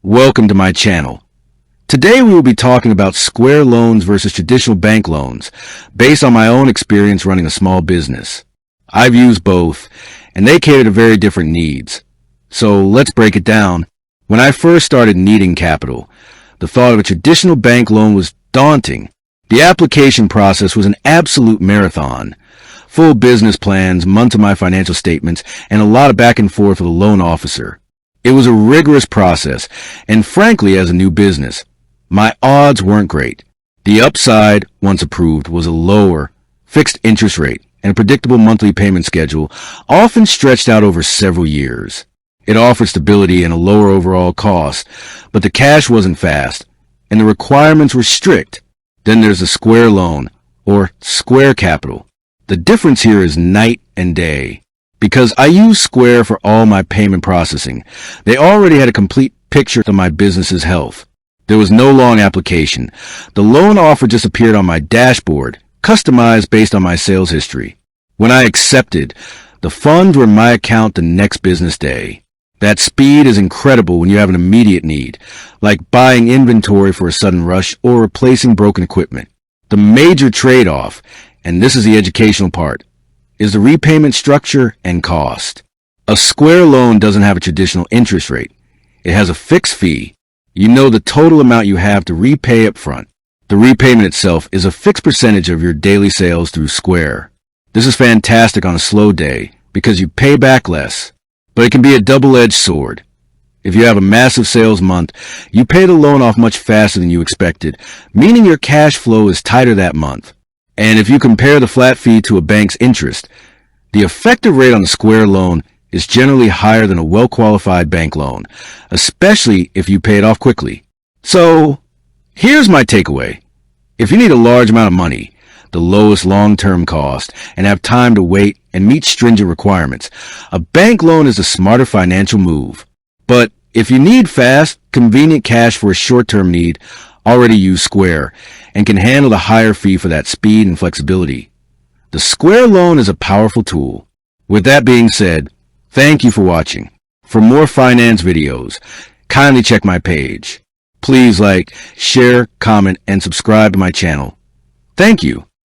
Welcome to my channel. Today we will be talking about Square loans versus traditional bank loans, based on my own experience running a small business. I've used both, and they cater to very different needs. So let's break it down. When I first started needing capital, the thought of a traditional bank loan was daunting. The application process was an absolute marathon. Full business plans, months of my financial statements, and a lot of back and forth with a loan officer. It was a rigorous process, and frankly, as a new business, my odds weren't great. The upside, once approved, was a lower, fixed interest rate and a predictable monthly payment schedule, often stretched out over several years. It offered stability and a lower overall cost, but the cash wasn't fast, and the requirements were strict. Then there's the Square loan, or Square Capital. The difference here is night and day. Because I use Square for all my payment processing, they already had a complete picture of my business's health. There was no long application. The loan offer just appeared on my dashboard, customized based on my sales history. When I accepted, the funds were in my account the next business day. That speed is incredible when you have an immediate need, like buying inventory for a sudden rush or replacing broken equipment. The major trade-off, and this is the educational part, is the repayment structure and cost. A Square loan doesn't have a traditional interest rate. It has a fixed fee. You know the total amount you have to repay up front. The repayment itself is a fixed percentage of your daily sales through Square. This is fantastic on a slow day because you pay back less, but it can be a double-edged sword. If you have a massive sales month, you pay the loan off much faster than you expected, meaning your cash flow is tighter that month. And if you compare the flat fee to a bank's interest, the effective rate on the Square loan is generally higher than a well-qualified bank loan, especially if you pay it off quickly. So, here's my takeaway. If you need a large amount of money, the lowest long-term cost, and have time to wait and meet stringent requirements, a bank loan is a smarter financial move. But if you need fast, convenient cash for a short-term need, already use Square and can handle the higher fee for that speed and flexibility. The Square loan is a powerful tool. With that being said, thank you for watching. For more finance videos, kindly check my page. Please like, share, comment, and subscribe to my channel. Thank you.